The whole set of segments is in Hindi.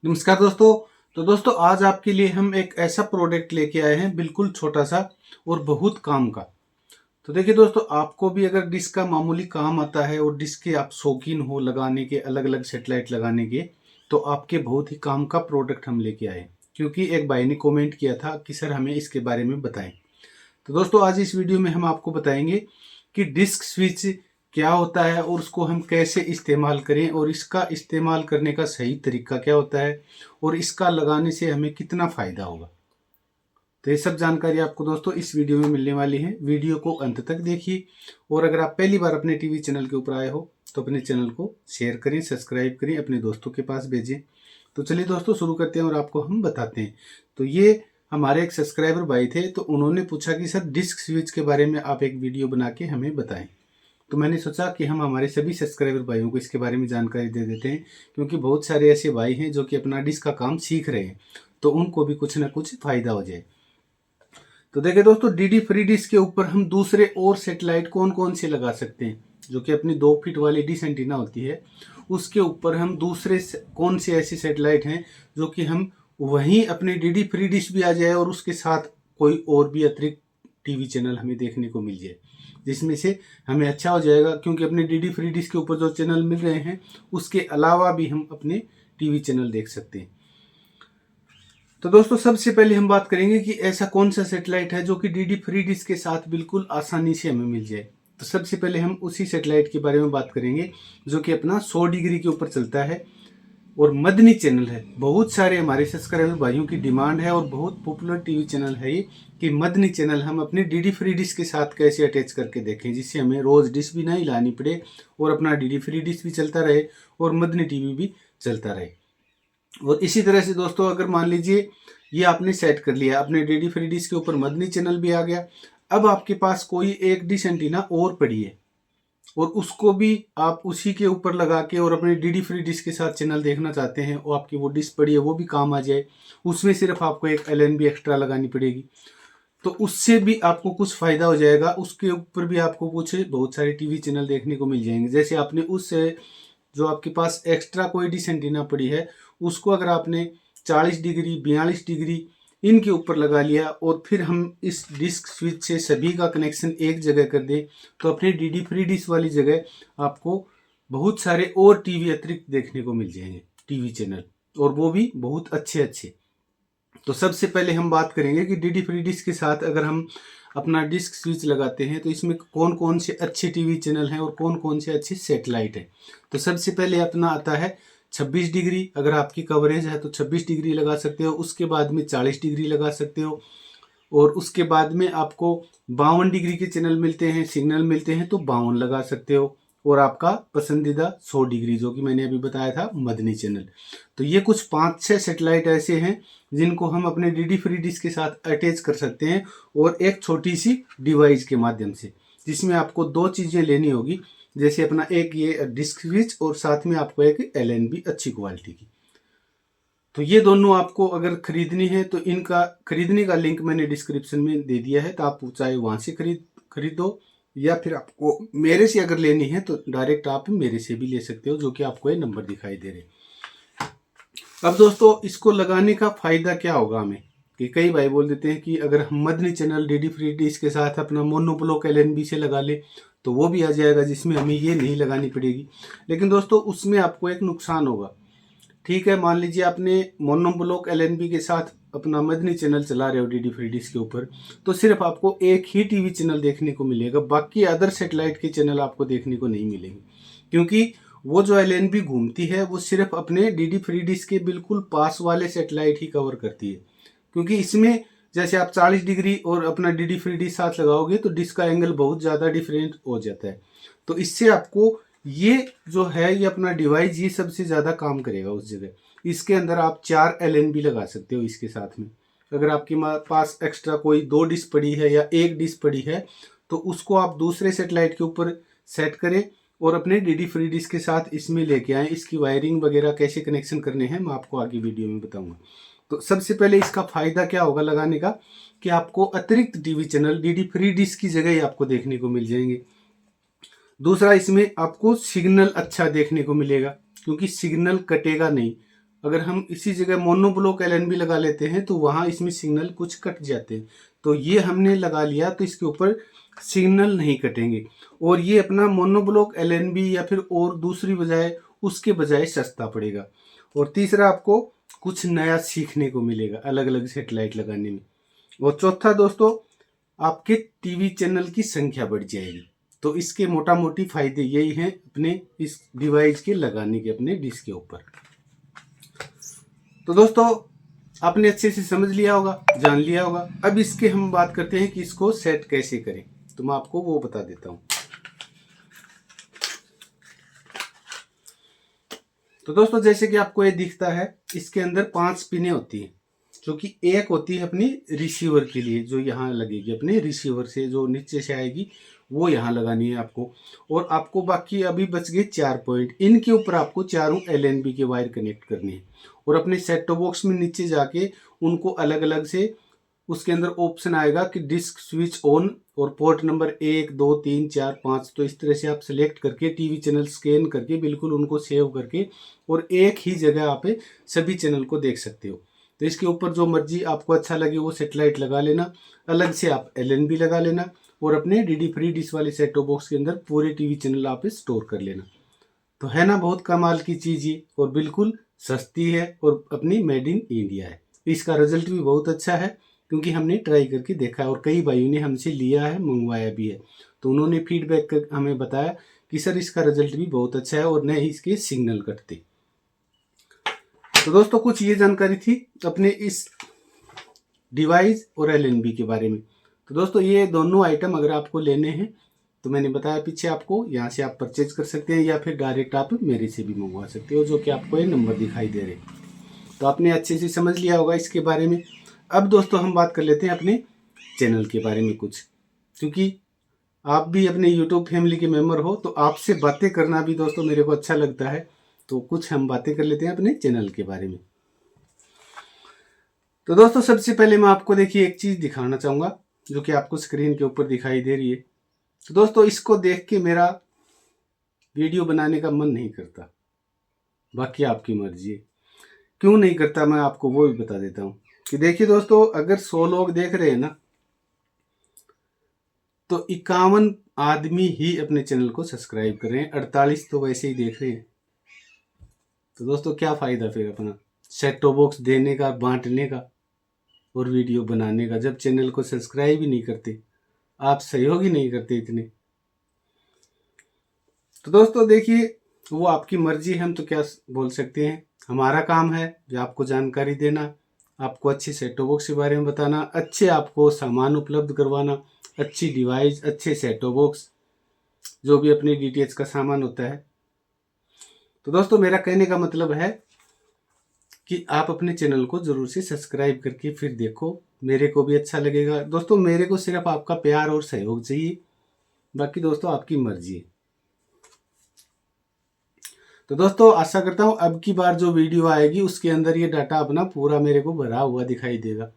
नमस्कार दोस्तों। तो दोस्तों आज आपके लिए हम एक ऐसा प्रोडक्ट लेके आए हैं, बिल्कुल छोटा सा और बहुत काम का। तो देखिए दोस्तों, आपको भी अगर डिश का मामूली काम आता है और डिश के आप शौकीन हो लगाने के, अलग अलग सेटेलाइट लगाने के, तो आपके बहुत ही काम का प्रोडक्ट हम लेके आए हैं। क्योंकि एक भाई ने कमेंट किया था कि सर हमें इसके बारे में बताएं। तो दोस्तों आज इस वीडियो में हम आपको बताएंगे कि डिस्क स्विच क्या होता है और उसको हम कैसे इस्तेमाल करें और इसका इस्तेमाल करने का सही तरीका क्या होता है और इसका लगाने से हमें कितना फ़ायदा होगा। तो ये सब जानकारी आपको दोस्तों इस वीडियो में मिलने वाली है। वीडियो को अंत तक देखिए और अगर आप पहली बार अपने टीवी चैनल के ऊपर आए हो तो अपने चैनल को शेयर करें, सब्सक्राइब करें, अपने दोस्तों के पास भेजें। तो चलिए दोस्तों शुरू करते हैं और आपको हम बताते हैं। तो ये हमारे एक सब्सक्राइबर भाई थे, तो उन्होंने पूछा कि सर डिस्क स्विच के बारे में आप एक वीडियो बना के हमें बताएं। तो मैंने सोचा कि हम हमारे सभी सब्सक्राइबर भाइयों को इसके बारे में जानकारी दे देते हैं, क्योंकि बहुत सारे ऐसे भाई हैं जो कि अपना डिस्क का काम सीख रहे हैं, तो उनको भी कुछ ना कुछ फायदा हो जाए। तो देखिए दोस्तों, डीडी फ्री डिश के ऊपर हम दूसरे और सेटेलाइट कौन कौन से लगा सकते हैं। जो कि अपनी 2 फीट वाली डिश एंटीना होती है, उसके ऊपर हम दूसरे कौन से ऐसे सेटेलाइट हैं जो कि हम वहीं अपनी डीडी फ्री डिश भी आ जाए और उसके साथ कोई और भी अतिरिक्त टीवी चैनल हमें देखने को मिल जाए, जिसमें से हमें अच्छा हो जाएगा। क्योंकि अपने डीडी फ्री डिश के ऊपर जो चैनल मिल रहे हैं उसके अलावा भी हम अपने टीवी चैनल देख सकते हैं। तो दोस्तों सबसे पहले हम बात करेंगे कि ऐसा कौन सा सेटेलाइट है जो कि डीडी फ्री डिश के साथ बिल्कुल आसानी से हमें मिल जाए। तो सबसे पहले हम उसी सेटेलाइट के बारे में बात करेंगे जो कि अपना 100 डिग्री के ऊपर चलता है और मदनी चैनल है। बहुत सारे हमारे सब्सक्राइबर भाइयों की डिमांड है और बहुत पॉपुलर टीवी चैनल है ये कि मदनी चैनल हम अपनी डीडी फ्री डिश के साथ कैसे अटैच करके देखें, जिससे हमें रोज डिश भी नहीं लानी पड़े और अपना डीडी फ्री डिश भी चलता रहे और मदनी टीवी भी चलता रहे। और इसी तरह से दोस्तों, अगर मान लीजिए ये आपने सेट कर लिया, अपने डीडी फ्री डिश के ऊपर मदनी चैनल भी आ गया, अब आपके पास कोई एक डिश एंटीना और पड़ी है और उसको भी आप उसी के ऊपर लगा के और अपने डीडी फ्री डिश के साथ चैनल देखना चाहते हैं और आपकी वो डिश पड़ी है वो भी काम आ जाए, उसमें सिर्फ आपको एक एलएनबी एक्स्ट्रा लगानी पड़ेगी, तो उससे भी आपको कुछ फायदा हो जाएगा। उसके ऊपर भी आपको कुछ बहुत सारे टीवी चैनल देखने को मिल जाएंगे। जैसे आपने उस जो आपके पास एक्स्ट्रा कोई डिश एंटीना पड़ी है उसको अगर आपने 40 डिग्री 42 डिग्री इनके ऊपर लगा लिया और फिर हम इस डिस्क स्विच से सभी का कनेक्शन एक जगह कर दें, तो अपनी डीडी फ्री डिश वाली जगह आपको बहुत सारे और टीवी अतिरिक्त देखने को मिल जाएंगे, टीवी चैनल, और वो भी बहुत अच्छे अच्छे। तो सबसे पहले हम बात करेंगे कि डीडी फ्री डिश के साथ अगर हम अपना डिस्क स्विच लगाते हैं तो इसमें कौन कौन से अच्छे टीवी चैनल हैं और कौन कौन से अच्छे सेटेलाइट हैं। तो सबसे पहले अपना आता है 26 डिग्री। अगर आपकी कवरेज है तो 26 डिग्री लगा सकते हो, उसके बाद में 40 डिग्री लगा सकते हो और उसके बाद में आपको 52 डिग्री के चैनल मिलते हैं, सिग्नल मिलते हैं, तो 52 लगा सकते हो। और आपका पसंदीदा 100 डिग्री जो कि मैंने अभी बताया था मदनी चैनल। तो ये कुछ 5-6 सेटेलाइट ऐसे हैं जिनको हम अपने डीडी फ्री डिश के साथ अटैच कर सकते हैं और एक छोटी सी डिवाइस के माध्यम से, जिसमें आपको 2 चीज़ें लेनी होगी। जैसे अपना एक ये डिस्क स्विच और साथ में आपको एक एलएनबी अच्छी क्वालिटी की। तो ये दोनों आपको अगर खरीदनी है तो इनका खरीदने का लिंक मैंने डिस्क्रिप्शन में दे दिया है, तो आप चाहे वहाँ से खरीदो या फिर आपको मेरे से अगर लेनी है तो डायरेक्ट आप मेरे से भी ले सकते हो, जो कि आपको ये नंबर दिखाई दे रहे। अब दोस्तों इसको लगाने का फायदा क्या होगा हमें, कि कई भाई बोल देते हैं कि अगर हम Madani channel DD free dish के साथ अपना मोनोब्लॉक एलएनबी से लगा ले तो वो भी आ जाएगा, जिसमें हमें ये नहीं लगानी पड़ेगी। लेकिन दोस्तों उसमें आपको एक नुकसान होगा। ठीक है, मान लीजिए आपने मोनोब्लॉक एलएनबी के साथ अपना मदनी चैनल चला रहे हो डीडी फ्री डिश के ऊपर, तो सिर्फ आपको एक ही टीवी चैनल देखने को मिलेगा, बाकी अदर सेटेलाइट के चैनल आपको देखने को नहीं मिलेंगे। क्योंकि वो जो एलएनबी घूमती है वो सिर्फ अपने डीडी फ्री डिश के बिल्कुल पास वाले सेटेलाइट ही कवर करती है। क्योंकि इसमें जैसे आप 40 डिग्री और अपना डीडी फ्री डिश साथ लगाओगे तो डिश का एंगल बहुत ज़्यादा डिफरेंट हो जाता है। तो इससे आपको ये जो है ये अपना डिवाइस ये सबसे ज़्यादा काम करेगा उस जगह। इसके अंदर आप 4 एलएनबी लगा सकते हो इसके साथ में। अगर आपके पास एक्स्ट्रा कोई 2 डिश पड़ी है या एक डिश पड़ी है तो उसको आप दूसरे सेटेलाइट के ऊपर सेट करें और अपने डीडी फ्री डिश के साथ इसमें लेके आएँ। इसकी वायरिंग वगैरह कैसे कनेक्शन करने हैं मैं आपको आगे वीडियो में बताऊंगा। तो सबसे पहले इसका फ़ायदा क्या होगा लगाने का, कि आपको अतिरिक्त TV channel DD free dish की जगह ही आपको देखने को मिल जाएंगे। दूसरा, इसमें आपको सिग्नल अच्छा देखने को मिलेगा, क्योंकि सिग्नल कटेगा नहीं। अगर हम इसी जगह मोनोब्लॉक LNB लगा लेते हैं तो वहाँ इसमें सिग्नल कुछ कट जाते हैं। तो ये हमने लगा लिया तो इसके ऊपर सिग्नल नहीं कटेंगे और ये अपना मोनोब्लॉक LNB या फिर और दूसरी बजाय उसके बजाय सस्ता पड़ेगा। और तीसरा, आपको कुछ नया सीखने को मिलेगा अलग अलग सेटेलाइट लगाने में। और चौथा दोस्तों, आपके टीवी चैनल की संख्या बढ़ जाएगी। तो इसके मोटा मोटी फायदे यही हैं अपने इस डिवाइस के लगाने के अपने डिश के ऊपर। तो दोस्तों, आपने अच्छे से समझ लिया होगा, जान लिया होगा। अब इसके हम बात करते हैं कि इसको सेट कैसे करें, तो मैं आपको वो बता देता हूँ। तो दोस्तों, जैसे कि आपको ये दिखता है, इसके अंदर 5 पिनें होती हैं, जो कि एक होती है अपनी रिसीवर के लिए, जो यहाँ लगेगी अपने रिसीवर से, जो नीचे से आएगी वो यहाँ लगानी है आपको। और आपको बाकी अभी बच गए 4 पॉइंट, इनके ऊपर आपको चारों LNB के वायर कनेक्ट करने हैं। और अपने सेट टॉप बॉक्स में नीचे जाके उनको अलग अलग से, उसके अंदर ऑप्शन आएगा कि डिस्क स्विच ऑन और पोर्ट नंबर 1 2 3 4 5। तो इस तरह से आप सेलेक्ट करके टीवी चैनल स्कैन करके बिल्कुल उनको सेव करके और एक ही जगह आप सभी चैनल को देख सकते हो। तो इसके ऊपर जो मर्जी आपको अच्छा लगे वो सेटेलाइट लगा लेना, अलग से आप LNB लगा लेना और अपने DD फ्री डिश वाले सेट टॉप बॉक्स के अंदर पूरे टीवी चैनल आप स्टोर कर लेना। तो है ना बहुत कमाल की चीज़ ये, और बिल्कुल सस्ती है और अपनी मेड इन इंडिया है। इसका रिजल्ट भी बहुत अच्छा है क्योंकि हमने ट्राई करके देखा है और कई भाइयों ने हमसे लिया है, मंगवाया भी है। तो उन्होंने फीडबैक कर हमें बताया कि सर इसका रिजल्ट भी बहुत अच्छा है और न ही इसके सिग्नल कटते। तो दोस्तों, कुछ ये जानकारी थी अपने इस डिवाइस और LNB के बारे में। तो दोस्तों, ये दोनों आइटम अगर आपको लेने हैं तो मैंने बताया पीछे आपको, यहाँ से आप परचेज कर सकते हैं या फिर डायरेक्ट आप मेरे से भी मंगवा सकते हो, जो कि आपको ये नंबर दिखाई दे रहे। तो आपने अच्छे से समझ लिया होगा इसके बारे में। अब दोस्तों, हम बात कर लेते हैं अपने चैनल के बारे में कुछ, क्योंकि आप भी अपने YouTube फैमिली के मेंबर हो तो आपसे बातें करना भी दोस्तों मेरे को अच्छा लगता है। तो कुछ हम बातें कर लेते हैं अपने चैनल के बारे में। तो दोस्तों, सबसे पहले मैं आपको देखिए एक चीज़ दिखाना चाहूँगा जो कि आपको स्क्रीन के ऊपर दिखाई दे रही है। तो दोस्तों, इसको देख के मेरा वीडियो बनाने का मन नहीं करता, बाकी आपकी मर्जी है। क्यों नहीं करता मैं आपको वो भी बता देता हूँ कि देखिए दोस्तों, अगर 100 लोग देख रहे हैं ना, तो 51 आदमी ही अपने चैनल को सब्सक्राइब कर रहे हैं, 48 तो वैसे ही देख रहे हैं। तो दोस्तों, क्या फ़ायदा फिर अपना सेट टॉप बॉक्स देने का, बांटने का और वीडियो बनाने का, जब चैनल को सब्सक्राइब ही नहीं करते, आप सहयोग ही नहीं करते इतने। तो दोस्तों देखिए, वो आपकी मर्जी है, हम तो क्या बोल सकते हैं। हमारा काम है जो आपको जानकारी देना, आपको अच्छे सेट टॉप बॉक्स के बारे में बताना, अच्छे आपको सामान उपलब्ध करवाना, अच्छी डिवाइस, अच्छे सेट टॉप बॉक्स, जो भी अपने DTH का सामान होता है। तो दोस्तों, मेरा कहने का मतलब है कि आप अपने चैनल को ज़रूर से सब्सक्राइब करके फिर देखो, मेरे को भी अच्छा लगेगा। दोस्तों, मेरे को सिर्फ आपका प्यार और सहयोग चाहिए, बाकी दोस्तों आपकी मर्जी है। तो दोस्तों, आशा करता हूँ अब की बार जो वीडियो आएगी उसके अंदर ये डाटा अपना पूरा मेरे को भरा हुआ दिखाई देगा,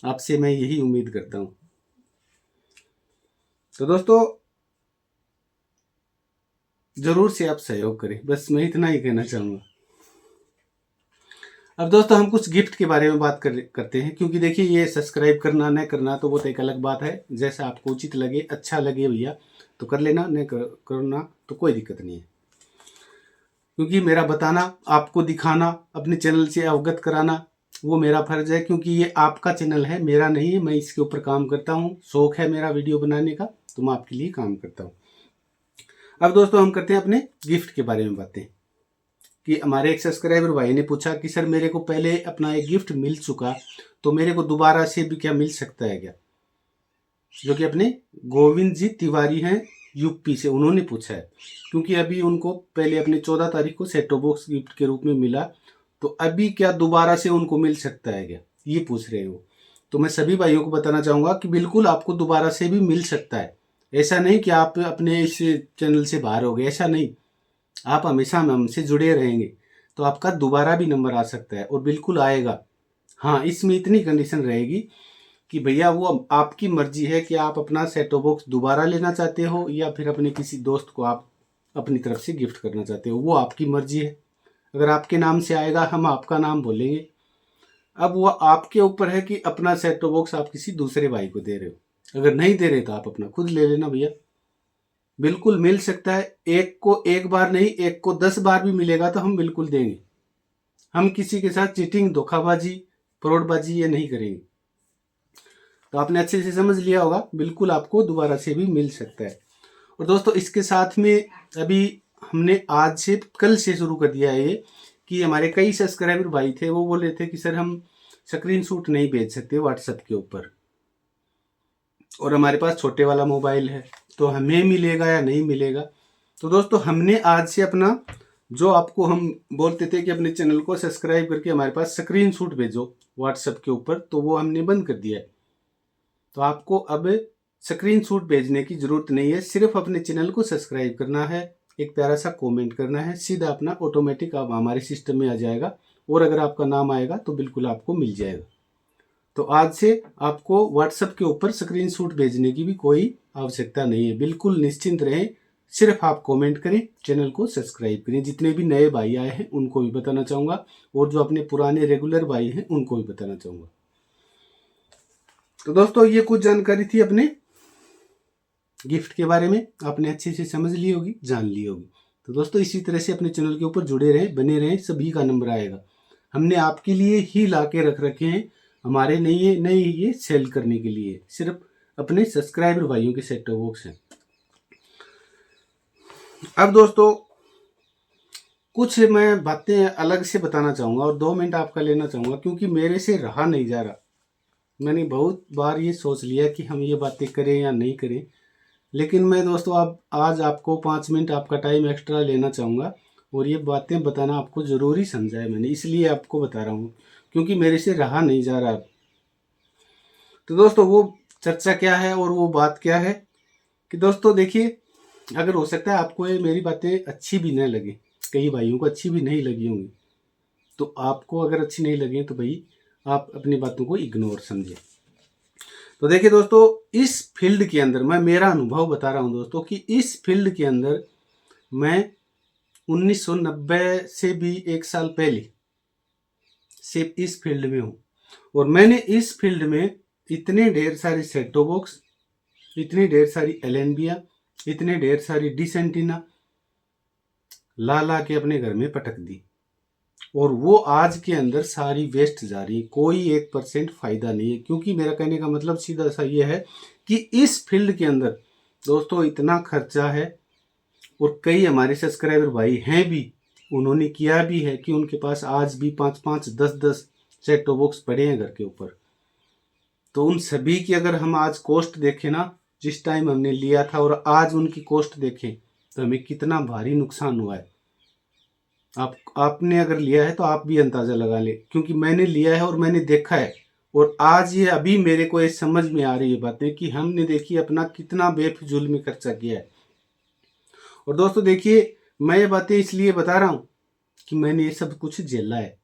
आपसे मैं यही उम्मीद करता हूँ। तो दोस्तों, ज़रूर से आप सहयोग करें, बस मैं इतना ही कहना चाहूँगा। अब दोस्तों, हम कुछ गिफ्ट के बारे में बात करते हैं, क्योंकि देखिए ये सब्सक्राइब करना न करना तो वो तो एक अलग बात है। जैसा आपको उचित लगे, अच्छा लगे भैया तो कर लेना, न करना तो कोई दिक्कत नहीं है। क्योंकि मेरा बताना, आपको दिखाना, अपने चैनल से अवगत कराना वो मेरा फर्ज है, क्योंकि ये आपका चैनल है, मेरा नहीं है। मैं इसके ऊपर काम करता हूँ, शौक है मेरा वीडियो बनाने का, तो मैं आपके लिए काम करता हूँ। अब दोस्तों, हम करते हैं अपने गिफ्ट के बारे में बातें। कि हमारे एक सब्सक्राइबर भाई ने पूछा कि सर मेरे को पहले अपना एक गिफ्ट मिल चुका, तो मेरे को दोबारा से भी क्या मिल सकता है क्या? जो कि अपने गोविंद जी तिवारी हैं UP से, उन्होंने पूछा है। क्योंकि अभी उनको पहले अपने 14 तारीख को सेट टॉप बॉक्स गिफ्ट के रूप में मिला, तो अभी क्या दोबारा से उनको मिल सकता है क्या, ये पूछ रहे हो। तो मैं सभी भाइयों को बताना चाहूँगा कि बिल्कुल आपको दोबारा से भी मिल सकता है। ऐसा नहीं कि आप अपने इस चैनल से बाहर हो गए, ऐसा नहीं। आप हमेशा हमसे जुड़े रहेंगे तो आपका दोबारा भी नंबर आ सकता है, और बिल्कुल आएगा। हाँ, इसमें इतनी कंडीशन रहेगी कि भैया वो आपकी मर्जी है कि आप अपना सेट टॉप बॉक्स दोबारा लेना चाहते हो या फिर अपने किसी दोस्त को आप अपनी तरफ से गिफ्ट करना चाहते हो, वो आपकी मर्जी है। अगर आपके नाम से आएगा हम आपका नाम बोलेंगे। अब वो आपके ऊपर है कि अपना सेट टॉप बॉक्स आप किसी दूसरे भाई को दे रहे हो। अगर नहीं दे रहे तो आप अपना खुद ले लेना भैया, बिल्कुल मिल सकता है। एक को एक बार नहीं, एक को 10 बार भी मिलेगा तो हम बिल्कुल देंगे। हम किसी के साथ चीटिंग, धोखाबाजी, फ्रॉडबाजी ये नहीं करेंगे। तो आपने अच्छे से समझ लिया होगा, बिल्कुल आपको दोबारा से भी मिल सकता है। और दोस्तों इसके साथ में अभी हमने आज से, कल से शुरू कर दिया है ये, कि हमारे कई सब्सक्राइबर भाई थे, वो बोल रहे थे कि सर हम स्क्रीनशॉट नहीं भेज सकते व्हाट्सएप के ऊपर, और हमारे पास छोटे वाला मोबाइल है, तो हमें मिलेगा या नहीं मिलेगा। तो दोस्तों हमने आज से अपना, जो आपको हम बोलते थे कि अपने चैनल को सब्सक्राइब करके हमारे पास स्क्रीनशॉट भेजो व्हाट्सएप के ऊपर, तो वो हमने बंद कर दिया है। तो आपको अब स्क्रीनशॉट भेजने की जरूरत नहीं है, सिर्फ अपने चैनल को सब्सक्राइब करना है, एक प्यारा सा कमेंट करना है, सीधा अपना ऑटोमेटिक आप हमारे सिस्टम में आ जाएगा, और अगर आपका नाम आएगा तो बिल्कुल आपको मिल जाएगा। तो आज से आपको व्हाट्सएप के ऊपर स्क्रीनशॉट भेजने की भी कोई आवश्यकता नहीं है, बिल्कुल निश्चिंत रहें। सिर्फ आप कमेंट करें, चैनल को सब्सक्राइब करें। जितने भी नए भाई आए हैं उनको भी बताना चाहूँगा, और जो अपने पुराने रेगुलर भाई हैं उनको भी बताना चाहूँगा। तो दोस्तों ये कुछ जानकारी थी अपने गिफ्ट के बारे में, आपने अच्छे से समझ ली होगी, जान ली होगी। तो दोस्तों इसी तरह से अपने चैनल के ऊपर जुड़े रहें, बने रहें, सभी का नंबर आएगा। हमने आपके लिए ही ला के रख रखे हैं, हमारे नहीं ये सेल करने के लिए, सिर्फ अपने सब्सक्राइबर भाइयों के सेट टॉप बॉक्स हैं। अब दोस्तों कुछ मैं बातें अलग से बताना चाहूँगा और 2 मिनट आपका लेना चाहूँगा, क्योंकि मेरे से रहा नहीं जा रहा। मैंने बहुत बार ये सोच लिया कि हम ये बातें करें या नहीं करें, लेकिन मैं दोस्तों अब आज आपको 5 मिनट आपका टाइम एक्स्ट्रा लेना चाहूँगा, और ये बातें बताना आपको ज़रूरी समझा है मैंने, इसलिए आपको बता रहा हूँ, क्योंकि मेरे से रहा नहीं जा रहा। तो दोस्तों वो चर्चा क्या है और वो बात क्या है कि दोस्तों देखिए, अगर हो सकता है आपको ये मेरी बातें अच्छी भी न लगे, कई भाइयों को अच्छी भी नहीं लगी होंगी, तो आपको अगर अच्छी नहीं लगी तो भाई आप अपनी बातों को इग्नोर समझें। तो देखिए दोस्तों, इस फील्ड के अंदर मैं मेरा अनुभव बता रहा हूँ दोस्तों, कि इस फील्ड के अंदर मैं 1990 से भी 1 साल पहले सिर्फ इस फील्ड में हूँ, और मैंने इस फील्ड में इतने ढेर सारे सेट टॉप बॉक्स, इतनी ढेर सारी एलएनबियां, इतने ढेर सारी डिश एंटीना ला ला के अपने घर में पटक दी, और वो आज के अंदर सारी वेस्ट जा रही है, कोई 1% फायदा नहीं है। क्योंकि मेरा कहने का मतलब सीधा सा ये है कि इस फील्ड के अंदर दोस्तों इतना खर्चा है, और कई हमारे सब्सक्राइबर भाई हैं भी, उन्होंने किया भी है कि उनके पास आज भी 5-5, 10-10 सेट टॉप बॉक्स पड़े हैं घर के ऊपर। तो उन सभी की अगर हम आज कॉस्ट देखें ना, जिस टाइम हमने लिया था और आज उनकी कॉस्ट देखें, तो हमें कितना भारी नुकसान हुआ है। आपने अगर लिया है तो आप भी अंदाज़ा लगा ले, क्योंकि मैंने लिया है और मैंने देखा है, और आज ये अभी मेरे को ये समझ में आ रही है बातें कि हमने देखिए अपना कितना बेफिजूल में खर्चा किया है। और दोस्तों देखिए, मैं ये बातें इसलिए बता रहा हूँ कि मैंने ये सब कुछ झेला है।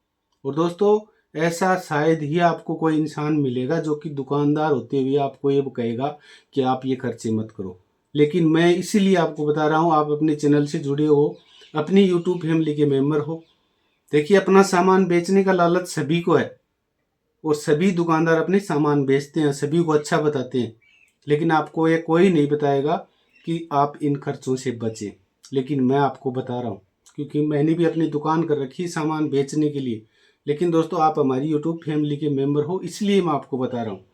और दोस्तों ऐसा शायद ही आपको कोई इंसान मिलेगा जो कि दुकानदार होते हुए आपको ये कहेगा कि आप ये खर्चे मत करो, लेकिन मैं इसीलिए आपको बता रहा हूँ, आप अपने चैनल से जुड़े हो, अपनी यूट्यूब फैमिली के मेंबर हो। देखिए अपना सामान बेचने का लालच सभी को है, और सभी दुकानदार अपने सामान बेचते हैं, सभी को अच्छा बताते हैं, लेकिन आपको ये कोई नहीं बताएगा कि आप इन खर्चों से बचें। लेकिन मैं आपको बता रहा हूँ, क्योंकि मैंने भी अपनी दुकान कर रखी है सामान बेचने के लिए। लेकिन दोस्तों आप हमारी यूट्यूब फैमिली के मेंबर हो, इसलिए मैं आपको बता रहा हूँ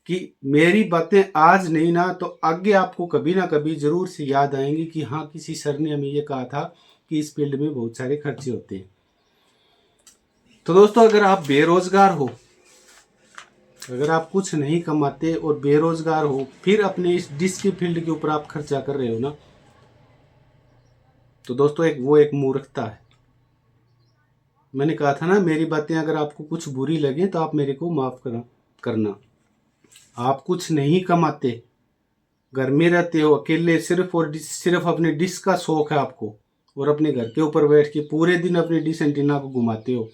कि मेरी बातें आज नहीं ना तो आगे आपको कभी ना कभी ज़रूर से याद आएंगी कि हाँ, किसी सर ने हमें ये कहा था कि इस फील्ड में बहुत सारे खर्चे होते हैं। तो दोस्तों अगर आप बेरोजगार हो, अगर आप कुछ नहीं कमाते और बेरोजगार हो, फिर अपने इस डिश के फील्ड के ऊपर आप खर्चा कर रहे हो ना, तो दोस्तों एक मूर्खता है। मैंने कहा था ना, मेरी बातें अगर आपको कुछ बुरी लगे तो आप मेरे को माफ़ करना। आप कुछ नहीं कमाते, घर में रहते हो अकेले, सिर्फ अपने डिश का शौक है आपको, और अपने घर के ऊपर बैठ के पूरे दिन अपनी डिश एंटीना को घुमाते हो।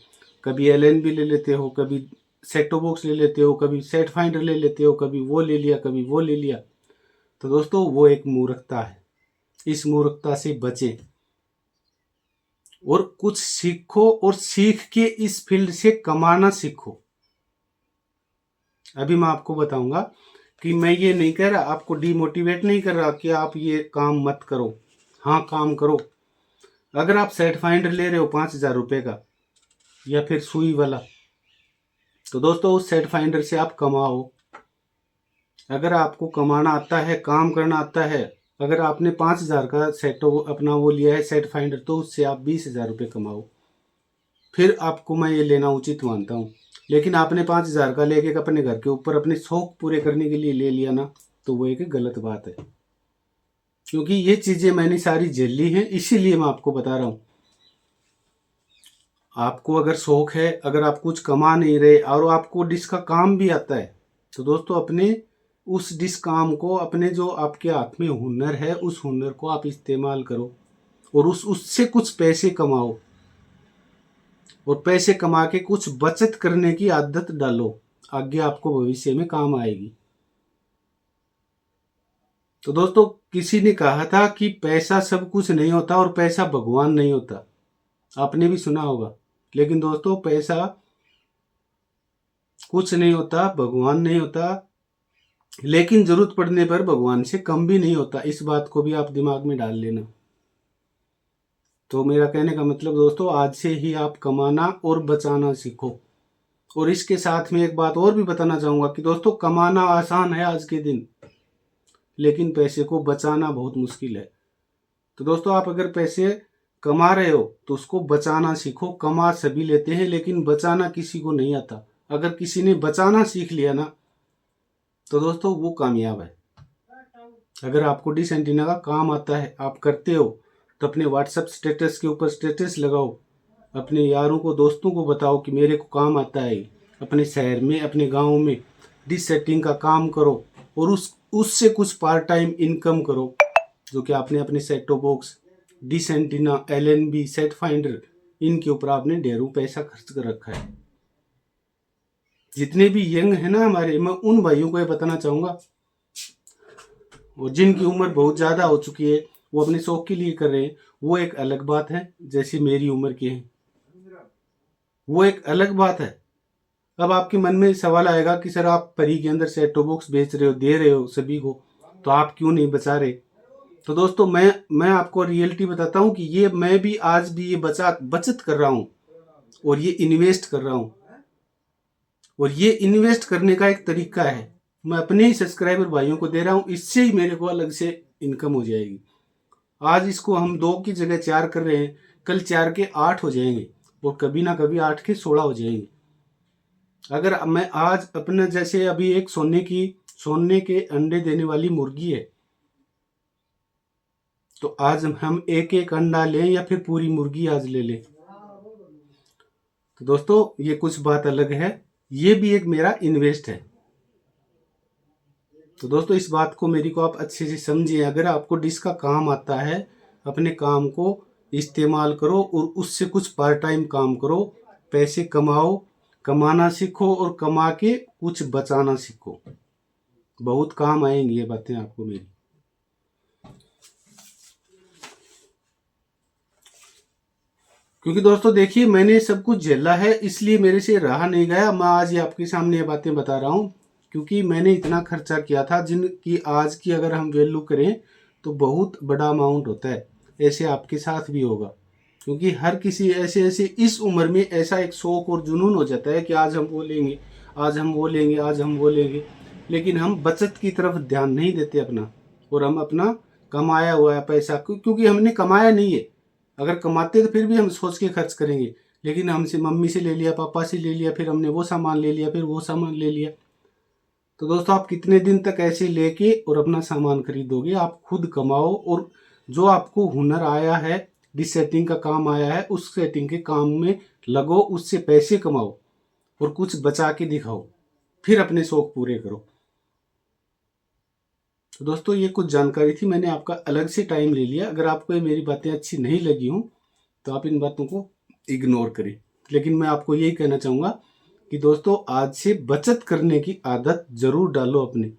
कभी एलएनबी ले लेते हो, कभी सेट टॉप बॉक्स ले लेते हो, कभी सेट फाइंडर ले लेते हो, कभी वो ले लिया, कभी वो ले लिया। तो दोस्तों वो एक मूर्खता है, इस मूर्खता से बचें। और कुछ सीखो और सीख के इस फील्ड से कमाना सीखो। अभी मैं आपको बताऊंगा कि मैं ये नहीं कह रहा, आपको डिमोटिवेट नहीं कर रहा कि आप ये काम मत करो। हाँ, काम करो। अगर आप सेट फाइंडर ले रहे हो 5,000 रुपये का या फिर सुई वाला, तो दोस्तों उस सेट फाइंडर से आप कमाओ। अगर आपको कमाना आता है, काम करना आता है, अगर आपने 5,000 का सेट अपना वो लिया है सेट फाइंडर, तो उससे आप 20,000 रुपये कमाओ। फिर आपको मैं ये लेना उचित मानता हूँ। लेकिन आपने 5,000 का लेके अपने घर के ऊपर अपने शौक पूरे करने के लिए ले लिया ना, तो वो एक गलत बात है। क्योंकि ये चीज़ें मैंने सारी झेली हैं, इसीलिए मैं आपको बता रहा हूँ। आपको अगर शौक है, अगर आप कुछ कमा नहीं रहे और आपको डिश का काम भी आता है, तो दोस्तों अपने उस डिश काम को, अपने जो आपके हाथ में हुनर है, उस हुनर को आप इस्तेमाल करो और उससे कुछ पैसे कमाओ। और पैसे कमा के कुछ बचत करने की आदत डालो, आगे आपको भविष्य में काम आएगी। तो दोस्तों किसी ने कहा था कि पैसा सब कुछ नहीं होता और पैसा भगवान नहीं होता, आपने भी सुना होगा। लेकिन दोस्तों पैसा कुछ नहीं होता, भगवान नहीं होता, लेकिन जरूरत पड़ने पर भगवान से कम भी नहीं होता। इस बात को भी आप दिमाग में डाल लेना। तो मेरा कहने का मतलब दोस्तों, आज से ही आप कमाना और बचाना सीखो। और इसके साथ में एक बात और भी बताना चाहूँगा कि दोस्तों कमाना आसान है आज के दिन, लेकिन पैसे को बचाना बहुत मुश्किल है। तो दोस्तों आप अगर पैसे कमा रहे हो तो उसको बचाना सीखो। कमा सभी लेते हैं, लेकिन बचाना किसी को नहीं आता। अगर किसी ने बचाना सीख लिया ना, तो दोस्तों वो कामयाब है। अगर आपको डिश एंटीना का काम आता है, आप करते हो, तो अपने व्हाट्सएप स्टेटस के ऊपर स्टेटस लगाओ, अपने यारों को, दोस्तों को बताओ कि मेरे को काम आता है। अपने शहर में, अपने गांव में डिश सेटिंग का काम करो और उससे कुछ पार्ट टाइम इनकम करो। जो कि आपने अपने set top box, dish antenna, LNB, set finder, इनके ऊपर आपने ढेरों पैसा खर्च कर रखा है। जितने भी यंग है ना हमारे, मैं उन भाइयों को ये बताना चाहूँगा, और जिनकी उम्र बहुत ज़्यादा हो चुकी है, वो अपने शौक के लिए कर रहे हैं, वो एक अलग बात है। जैसे मेरी उम्र के हैं, वो एक अलग बात है। अब आपके मन में सवाल आएगा कि सर आप परी के अंदर सेट टॉप बॉक्स बेच रहे हो, दे रहे हो सभी को, तो आप क्यों नहीं बचा रहे? तो दोस्तों मैं आपको रियलिटी बताता हूँ कि ये मैं भी आज भी ये बचत कर रहा हूँ और ये इन्वेस्ट कर रहा हूँ। और ये इन्वेस्ट करने का एक तरीका है, मैं अपने ही सब्सक्राइबर भाइयों को दे रहा हूँ, इससे ही मेरे को अलग से इनकम हो जाएगी। आज इसको हम 2 की जगह 4 कर रहे हैं, कल 4 के 8 हो जाएंगे और कभी ना कभी 8 के 16 हो जाएंगे। अगर मैं आज अपने, जैसे अभी एक सोने के अंडे देने वाली मुर्गी है, तो आज हम एक एक अंडा लें या फिर पूरी मुर्गी आज ले लें, तो दोस्तों ये कुछ बात अलग है, ये भी एक मेरा इन्वेस्ट है। तो दोस्तों इस बात को, मेरी को आप अच्छे से समझिए। अगर आपको डिश का काम आता है, अपने काम को इस्तेमाल करो और उससे कुछ पार्ट टाइम काम करो, पैसे कमाओ, कमाना सीखो और कमा के कुछ बचाना सीखो। बहुत काम आएंगी ये बातें आपको मेरी। क्योंकि दोस्तों देखिए, मैंने सब कुछ झेला है, इसलिए मेरे से रहा नहीं गया। मैं आज ये आपके सामने ये बातें बता रहा हूँ, क्योंकि मैंने इतना खर्चा किया था, जिनकी आज की अगर हम वैल्यू करें तो बहुत बड़ा अमाउंट होता है। ऐसे आपके साथ भी होगा, क्योंकि हर किसी ऐसे इस उम्र में ऐसा एक शौक और जुनून हो जाता है कि आज हम वो लेंगे, आज हम वो लेंगे, आज हम वो लेंगे। लेकिन हम बचत की तरफ ध्यान नहीं देते अपना, और हम अपना कमाया हुआ है पैसा, क्योंकि हमने कमाया नहीं है। अगर कमाते तो फिर भी हम सोच के खर्च करेंगे, लेकिन हमसे मम्मी से ले लिया, पापा से ले लिया, फिर हमने वो सामान ले लिया, फिर वो सामान ले लिया। तो दोस्तों आप कितने दिन तक ऐसे लेके और अपना सामान खरीदोगे? आप खुद कमाओ और जो आपको हुनर आया है, जिस सेटिंग का काम आया है, उस सेटिंग के काम में लगो, उससे पैसे कमाओ और कुछ बचा के दिखाओ, फिर अपने शौक पूरे करो। तो दोस्तों ये कुछ जानकारी थी, मैंने आपका अलग से टाइम ले लिया। अगर आपको ये मेरी बातें अच्छी नहीं लगी हों तो आप इन बातों को इग्नोर करें। लेकिन मैं आपको यही कहना चाहूँगा कि दोस्तों आज से बचत करने की आदत जरूर डालो अपने,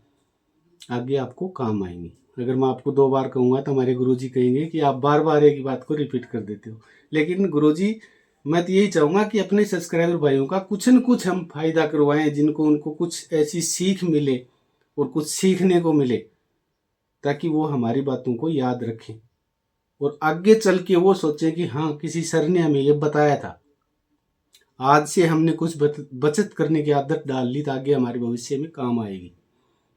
आगे आपको काम आएंगी। अगर मैं आपको 2 बार कहूँगा तो हमारे गुरुजी कहेंगे कि आप बार बार एक ही बात को रिपीट कर देते हो। लेकिन गुरुजी, मैं तो यही चाहूँगा कि अपने सब्सक्राइबर भाइयों का कुछ न कुछ हम फायदा करवाएं, जिनको उनको कुछ ऐसी सीख मिले और कुछ सीखने को मिले, ताकि वो हमारी बातों को याद रखें और आगे चल के वो सोचें कि हाँ, किसी सर ने हमें ये बताया था। आज से हमने कुछ बचत करने की आदत डाल ली तो आगे हमारे भविष्य में काम आएगी।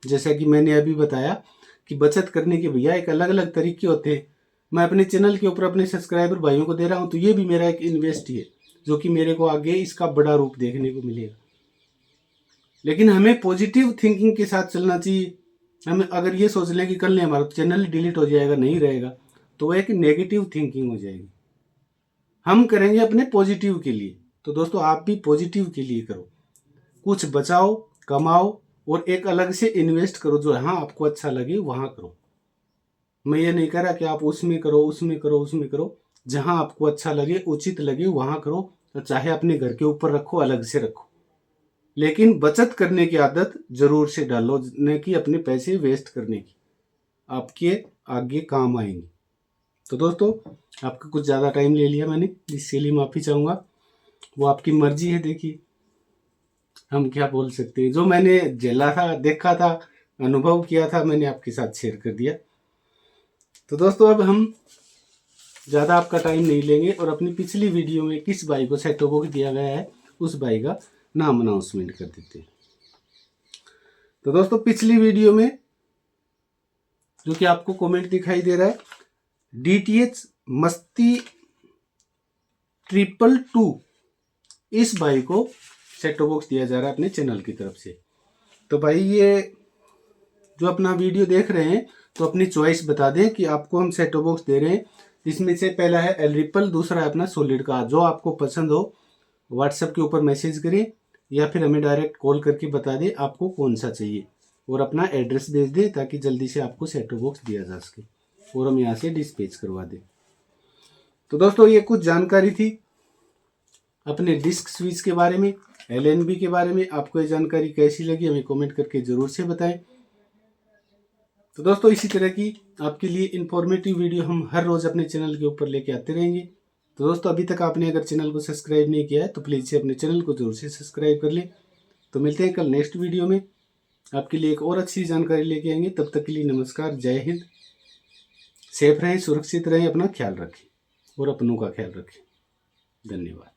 जैसा कि मैंने अभी बताया कि बचत करने के भैया एक अलग अलग तरीके होते हैं। मैं अपने चैनल के ऊपर अपने सब्सक्राइबर भाइयों को दे रहा हूँ, तो ये भी मेरा एक इन्वेस्ट ही है, जो कि मेरे को आगे इसका बड़ा रूप देखने को मिलेगा। लेकिन हमें पॉजिटिव थिंकिंग के साथ चलना चाहिए। हम अगर ये सोच लें कि कल नहीं हमारा चैनल डिलीट हो जाएगा, नहीं रहेगा, तो वह एक नेगेटिव थिंकिंग हो जाएगी। हम करेंगे अपने पॉजिटिव के लिए। तो दोस्तों, आप भी पॉजिटिव के लिए करो, कुछ बचाओ, कमाओ और एक अलग से इन्वेस्ट करो, जो हाँ आपको अच्छा लगे वहाँ करो। मैं ये नहीं कह रहा कि आप उसमें करो, उसमें करो, उसमें करो। जहाँ आपको अच्छा लगे, उचित लगे वहाँ करो। तो चाहे अपने घर के ऊपर रखो, अलग से रखो, लेकिन बचत करने की आदत जरूर से डालो, न कि अपने पैसे वेस्ट करने की। आपके आगे काम आएंगे। तो दोस्तों, आपका कुछ ज़्यादा टाइम ले लिया मैंने, इसके लिए माफ़ी चाहूँगा। वो आपकी मर्जी है, देखिए हम क्या बोल सकते हैं। जो मैंने झेला था, देखा था, अनुभव किया था, मैंने आपके साथ शेयर कर दिया। तो दोस्तों, अब हम ज़्यादा आपका टाइम नहीं लेंगे और अपनी पिछली वीडियो में किस भाई को सेट टॉप बॉक्स दिया गया है, उस भाई का नाम अनाउंसमेंट कर देते हैं। तो दोस्तों, पिछली वीडियो में जो कि आपको कमेंट दिखाई दे रहा है, DTH मस्ती 222, इस भाई को सेट टॉप बॉक्स दिया जा रहा है अपने चैनल की तरफ से। तो भाई, ये जो अपना वीडियो देख रहे हैं, तो अपनी चॉइस बता दें कि आपको हम सेट टॉप बॉक्स दे रहे हैं। इसमें से पहला है एल रिपल, दूसरा है अपना सॉलिड का। जो आपको पसंद हो व्हाट्सएप के ऊपर मैसेज करें या फिर हमें डायरेक्ट कॉल करके बता दें आपको कौन सा चाहिए, और अपना एड्रेस भेज दें ताकि जल्दी से आपको सेट टॉप बॉक्स दिया जा सके और हम यहाँ से डिस्पैच करवा दें। तो दोस्तों, ये कुछ जानकारी थी अपने डिस्क स्विच के बारे में, LNB के बारे में। आपको ये जानकारी कैसी लगी हमें कमेंट करके ज़रूर से बताएं। तो दोस्तों, इसी तरह की आपके लिए इन्फॉर्मेटिव वीडियो हम हर रोज़ अपने चैनल के ऊपर लेके आते रहेंगे। तो दोस्तों, अभी तक आपने अगर चैनल को सब्सक्राइब नहीं किया है तो प्लीज़ से अपने चैनल को जरूर से सब्सक्राइब कर लें। तो मिलते हैं कल नेक्स्ट वीडियो में, आपके लिए एक और अच्छी जानकारी लेके आएंगे। तब तक के लिए नमस्कार, जय हिंद। सेफ रहें, सुरक्षित रहें, अपना ख्याल रखें और अपनों का ख्याल रखें। धन्यवाद।